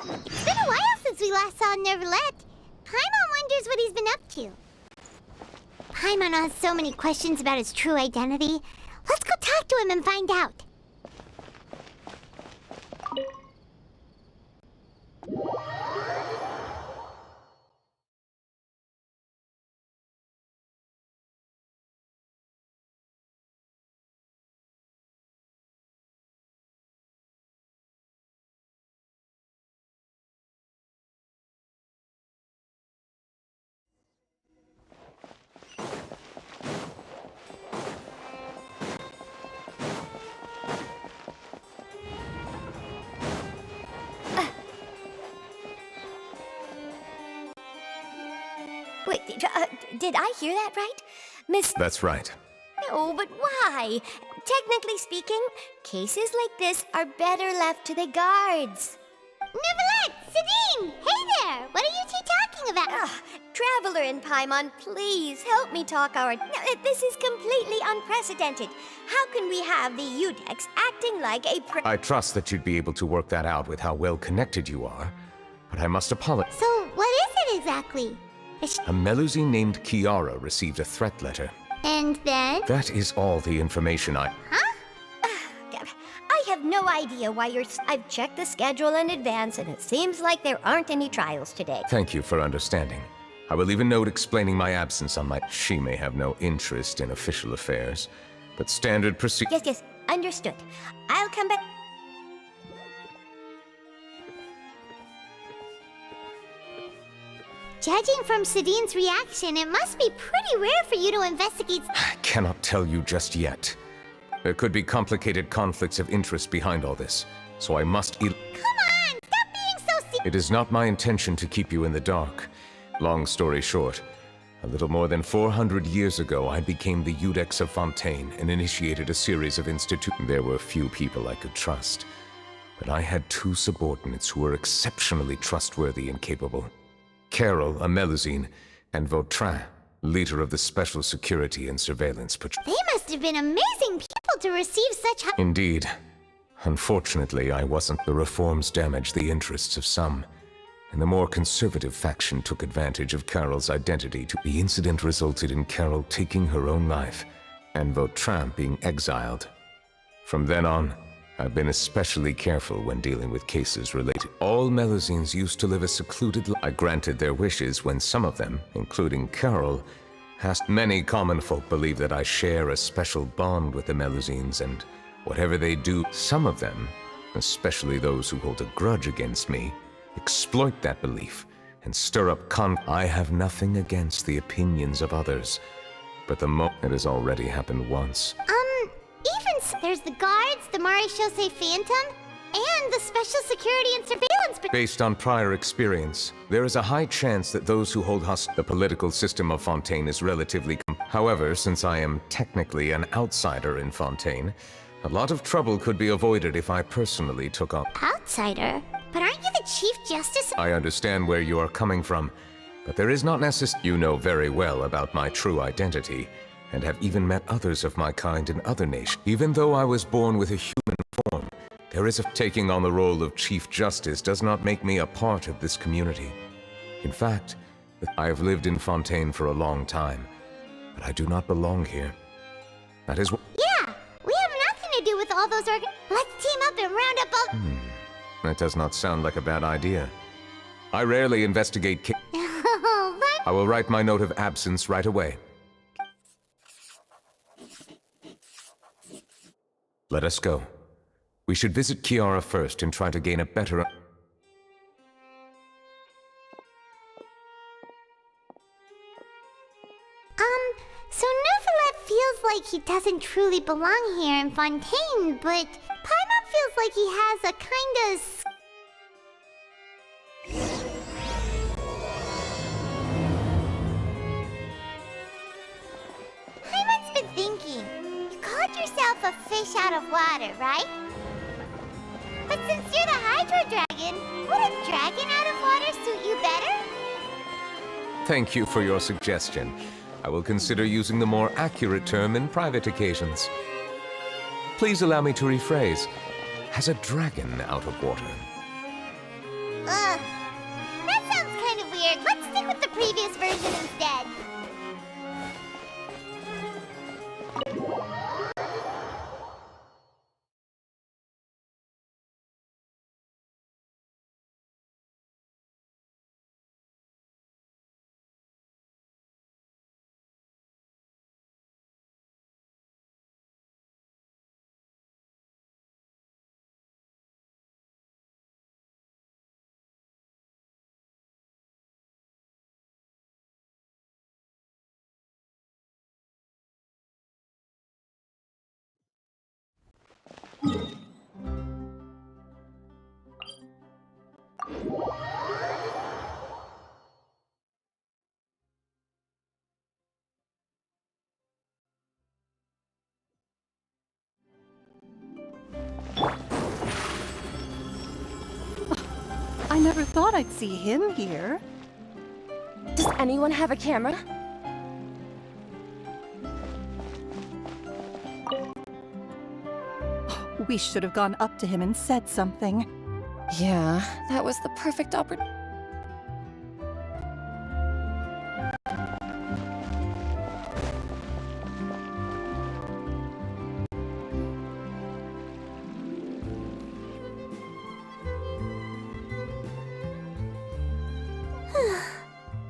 It's been a while since we last saw Nervalette. Paimon wonders what he's been up to. Paimon has so many questions about his true identity. Let's go talk to him and find out. Wait, did I hear that right? Miss... That's right. No, but why? Technically speaking, cases like this are better left to the guards. Nervalette! Sidine! Hey there! What are you two talking about? Ugh, Traveler and Paimon, please help me talk our... No, this is completely unprecedented. How can we have the Udex acting like a I trust that you'd be able to work that out with how well connected you are, but I must apologize. So, what is it exactly? A Melusine named Kiara received a threat letter. And then? That is all the information I... Huh? I have no idea why you're... I've checked the schedule in advance, and it seems like there aren't any trials today. Thank you for understanding. I will leave a note explaining my absence on my... She may have no interest in official affairs, but standard procedure... Yes, understood. I'll come back... Judging from Sidine's reaction, it must be pretty rare for you to investigate... I cannot tell you just yet. There could be complicated conflicts of interest behind all this, so I must... Come on! Stop being so serious! It is not my intention to keep you in the dark. Long story short, a little more than 400 years ago, I became the Udex of Fontaine and initiated a series of There were few people I could trust, but I had two subordinates who were exceptionally trustworthy and capable. Carol, a Melusine, and Vautrin, leader of the Special Security and Surveillance Patrol. They must have been amazing people to receive such high... Indeed. Unfortunately, I wasn't. The reforms damaged the interests of some, and the more conservative faction took advantage of Carol's identity. The incident resulted in Carol taking her own life, and Vautrin being exiled. From then on, I've been especially careful when dealing with cases related. All Melusines used to live a secluded life. I granted their wishes when some of them, including Carol, asked. Many common folk believe that I share a special bond with the Melusines, and whatever they do, some of them, especially those who hold a grudge against me, exploit that belief and stir up I have nothing against the opinions of others, but it has already happened once. There's the guards, the Marechaussee Phantom, and the Special Security and Surveillance... Based on prior experience, there is a high chance that those who hold the political system of Fontaine is relatively... However, since I am technically an outsider in Fontaine, a lot of trouble could be avoided if I personally took on... Outsider? But aren't you the Chief Justice? I understand where you are coming from, but there is not necessarily... You know very well about my true identity, and have even met others of my kind in other nations. Even though I was born with a human form, there is taking on the role of Chief Justice does not make me a part of this community. In fact, I have lived in Fontaine for a long time, but I do not belong here. That is what... Yeah, we have nothing to do with all those Let's team up and round up all... That does not sound like a bad idea. I rarely investigate I will write my note of absence right away. Let us go. We should visit Kiara first and try to gain a better... So Nervalette feels like he doesn't truly belong here in Fontaine, but Paimon feels like he has a kind of... Paimon's been thinking. You called yourself a fish out of water, right? But since you're the Hydro Dragon, would a dragon out of water suit you better? Thank you for your suggestion. I will consider using the more accurate term in private occasions. Please allow me to rephrase. Has a dragon out of water? stick with the previous version instead. I never thought I'd see him here. Does anyone have a camera? We should have gone up to him and said something. Yeah, that was the perfect opportunity.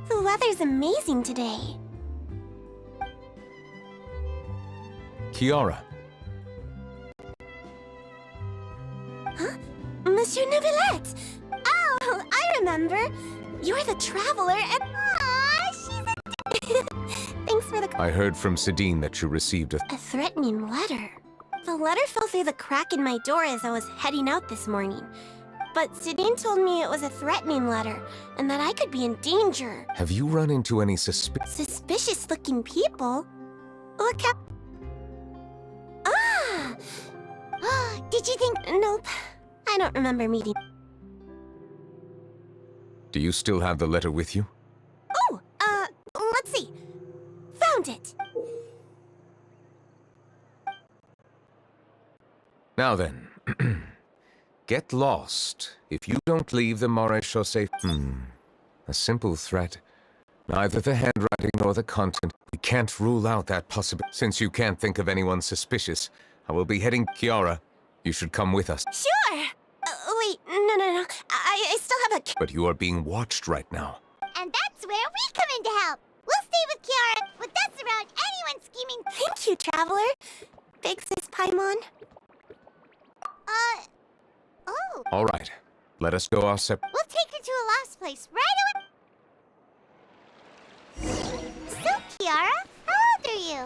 The weather's amazing today. Kiara, Monsieur Neuvillette! Oh, I remember. You're the traveler and... Aw, she's a... Thanks for the... I heard from Sidine that you received a... A threatening letter. The letter fell through the crack in my door as I was heading out this morning. But Sidine told me it was a threatening letter, and that I could be in danger. Have you run into any Suspicious-looking people? What Did you think... Nope. I don't remember meeting... Do you still have the letter with you? Oh, let's see. Found it. Now then, get lost if you don't leave the Maréchaussée. A simple threat. Neither the handwriting nor the content. We can't rule out that possibility. Since you can't think of anyone suspicious, I will be heading... Kiara, you should come with us. Sure. Wait, no. I still have a... But you are being watched right now. And that's where we come in to help. We'll stay with Kiara, with us around anyone scheming... Thank you, Traveler. Big Sis Paimon. Oh. All right, let us go our separate... We'll take her to a lost place right away. So, Kiara, how old are you?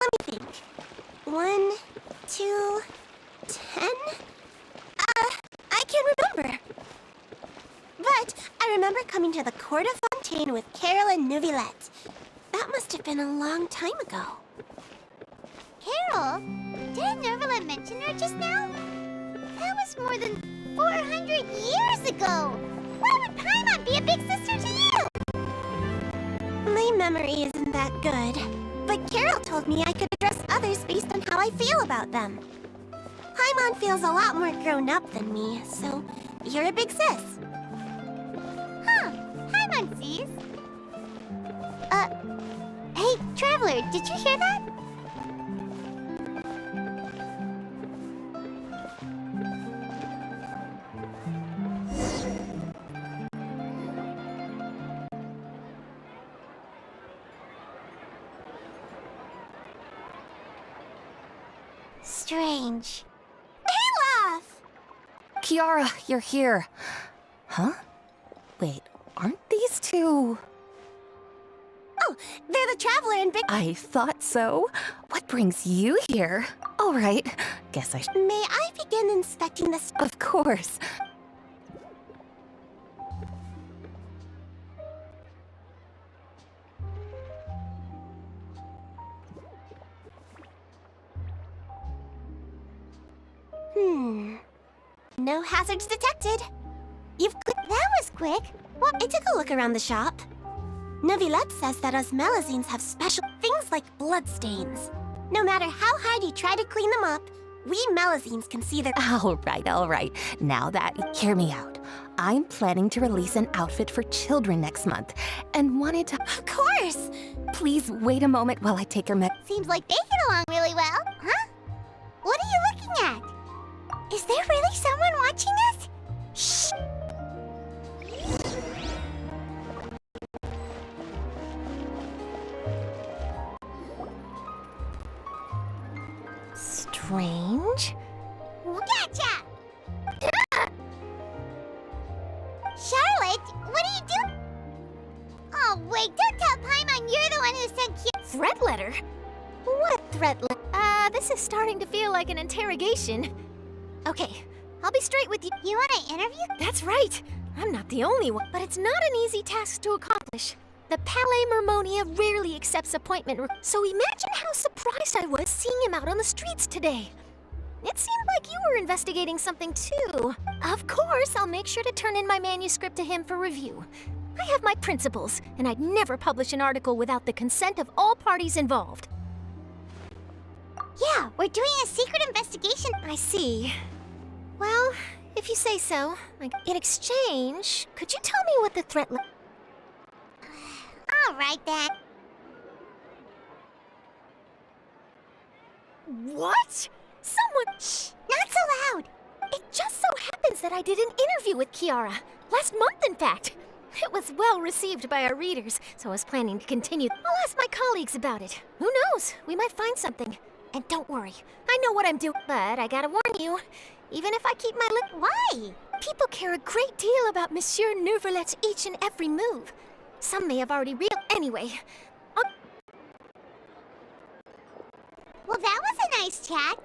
Let me think. 1, 2, 10? I can't remember. But I remember coming to the Court of Fontaine with Carol and Neuvillette. That must have been a long time ago. Carol? Didn't Neuvillette mention her just now? That was more than 400 years ago. Why would Paimon be a big sister to you? My memory isn't that good. But Carol told me I could address others based on how I feel about them. Paimon feels a lot more grown up than me, so you're a big sis. Huh. Paimon sees. Hey, Traveler, did you hear that? Strange. Olaf! Kiara, you're here. Huh? Wait, aren't these two... Oh, they're the Traveler and Big... I thought so. What brings you here? All right, guess I should... May I begin inspecting this? Of course. No hazards detected. That was quick. Well, I took a look around the shop. Neuvillette says that us Melazines have special things like bloodstains. No matter how hard you try to clean them up, we Melazines can see their... All right. Now that... Hear me out. I'm planning to release an outfit for children next month and wanted to. Of course! Please wait a moment while I take your Seems like they get along really well, huh? What are you looking at? Is there really someone watching us? Shh! Strange. Gotcha! Charlotte, what are you doing? Oh, wait, don't tell Paimon you're the one who sent Threat letter? What threat letter? This is starting to feel like an interrogation. Okay, I'll be straight with you. You want an interview? That's right. I'm not the only one, but it's not an easy task to accomplish. The Palais Mermonia rarely accepts so imagine how surprised I was seeing him out on the streets today. It seemed like you were investigating something too. Of course, I'll make sure to turn in my manuscript to him for review. I have my principles, and I'd never publish an article without the consent of all parties involved. Yeah, we're doing a secret investigation. I see. Well, if you say so. In exchange, could you tell me what the threat All right, then. What? Someone... Shh, not so loud. It just so happens that I did an interview with Kiara. Last month, in fact. It was well received by our readers, so I was planning to continue. I'll ask my colleagues about it. Who knows? We might find something. And don't worry, I know what I'm doing. But I gotta warn you, even if I keep my lip... Why? People care a great deal about Monsieur Neuvrelet's each and every move. Some may have already Anyway, Well, that was a nice chat.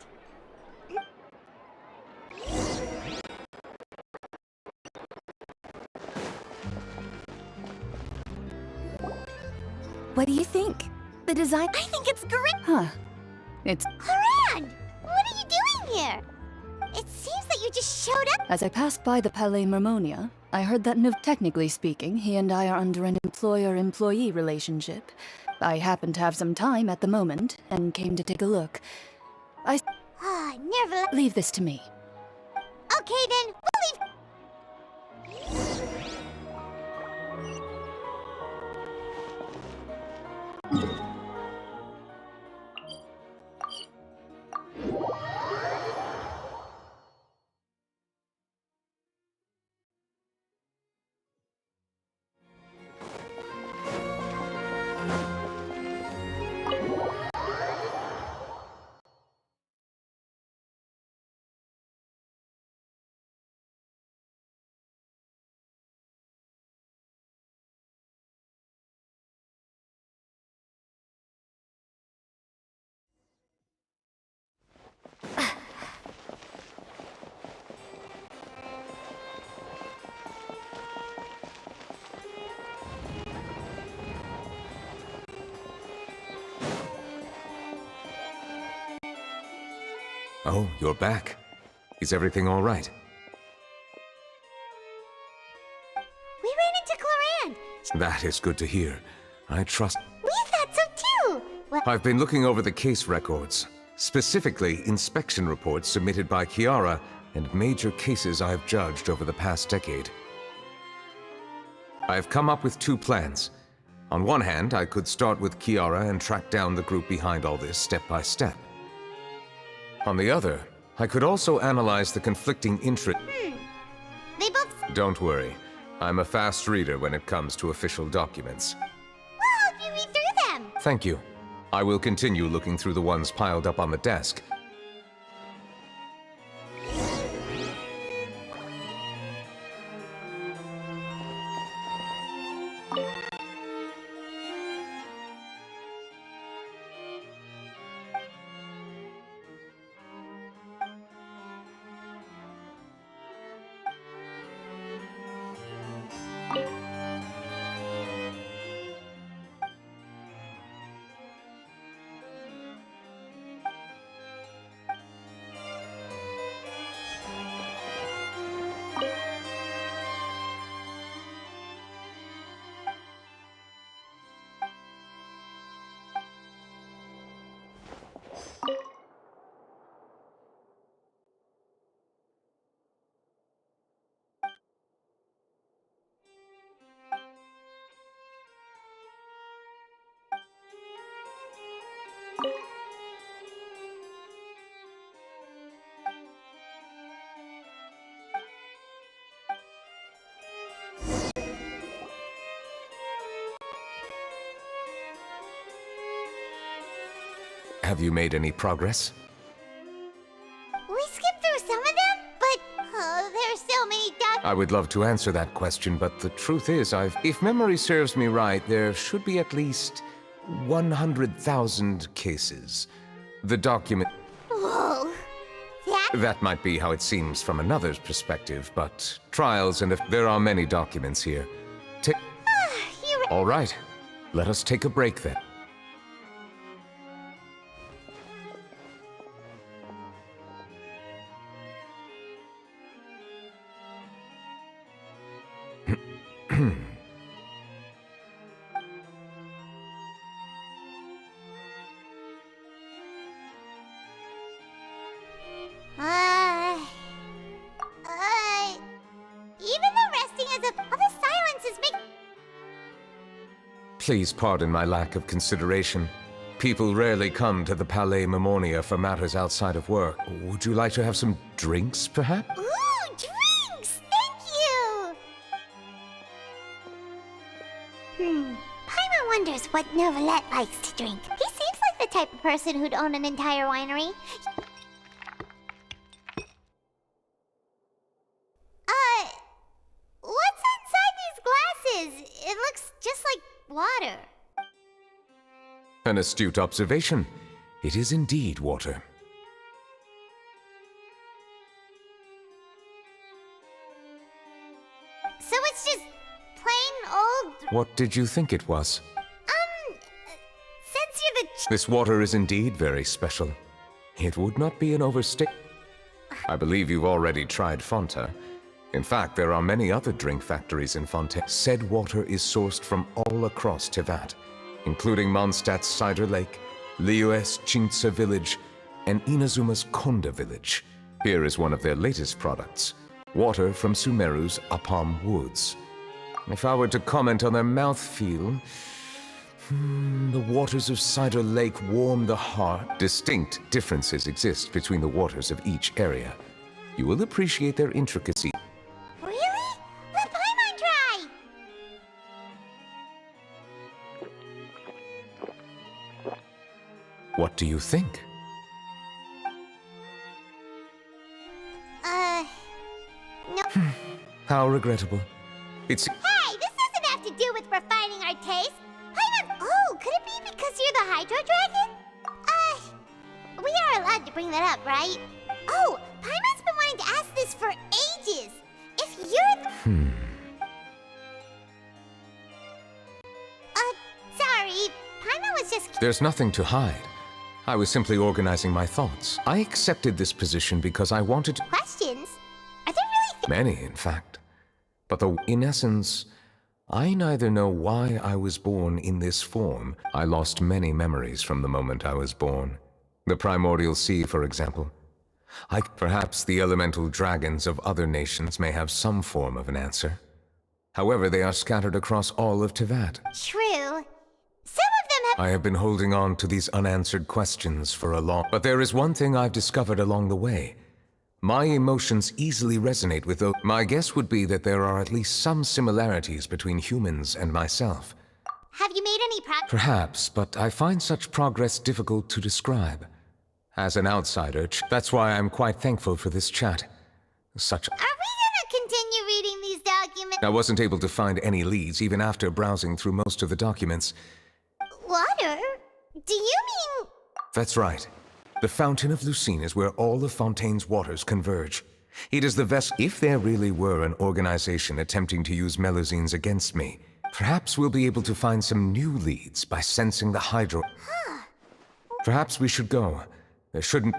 What do you think? The design. I think it's great. Huh. It's. Clorinde, what are you doing here? It seems that you just showed up. As I passed by the Palais Mermonia, I heard that technically speaking, he and I are under an employer-employee relationship. I happen to have some time at the moment, and came to take a look. Never. Leave this to me. Okay, then, we'll leave. Oh, you're back. Is everything all right? We ran into Clorinde. That is good to hear. I trust... We thought so too. Well, I've been looking over the case records, specifically inspection reports submitted by Kiara and major cases I've judged over the past decade. I've come up with two plans. On one hand, I could start with Kiara and track down the group behind all this step by step. On the other, I could also analyze the conflicting interests. they both. Don't worry. I'm a fast reader when it comes to official documents. We'll help you read through them. Thank you. I will continue looking through the ones piled up on the desk. Have you made any progress? We skipped through some of them, but there's so many I would love to answer that question, but the truth is, if memory serves me right, there should be at least 100,000 cases. The document... Whoa. That might be how it seems from another's perspective, but trials and if there are many documents here. All right, let us take a break then. Even though resting is all the silences make... Please pardon my lack of consideration. People rarely come to the Palais Mammonia for matters outside of work. Would you like to have some drinks, perhaps? Ooh, drinks! Thank you! Paimon wonders what Novelette likes to drink. He seems like the type of person who'd own an entire winery. What's inside these glasses? It looks just like water. An astute observation. It is indeed water. So it's just plain old... What did you think it was? Since you're the... This water is indeed very special. It would not be an overstatement. I believe you've already tried Fonta. In fact, there are many other drink factories in Fontaine. Said water is sourced from all across Tevat, including Mondstadt's Cider Lake, Liyue's Chintsa village, and Inazuma's Konda village. Here is one of their latest products, water from Sumeru's Apam Woods. If I were to comment on their mouthfeel, the waters of Cider Lake warm the heart. Distinct differences exist between the waters of each area. You will appreciate their intricacy. Really? Let Paimon try! What do you think? No. How regrettable. It's... Hey, this doesn't have to do with refining our taste. Paimon... Oh, could it be because you're the Hydro Dragon? We are allowed to bring that up, right? Oh, Paimon's been wanting to ask this for ages. If you're the... Sorry. Paimon was just... There's nothing to hide. I was simply organizing my thoughts. I accepted this position because I wanted to... Questions? Are there really... Many, in fact. But though, in essence, I neither know why I was born in this form. I lost many memories from the moment I was born. The primordial sea, for example. Perhaps the elemental dragons of other nations may have some form of an answer. However, they are scattered across all of Tevat. True. Some of them have... I have been holding on to these unanswered questions for a long... But there is one thing I've discovered along the way. My emotions easily resonate with those... My guess would be that there are at least some similarities between humans and myself. Have you made any progress? Perhaps, but I find such progress difficult to describe. As an outsider, that's why I'm quite thankful for this chat. Are we gonna continue reading these documents? I wasn't able to find any leads even after browsing through most of the documents. Water? Do you mean... That's right. The Fountain of Lucine is where all of Fontaine's waters converge. It is the vessel... If there really were an organization attempting to use Melusines against me, perhaps we'll be able to find some new leads by sensing the hydro... Perhaps we should go. There shouldn't...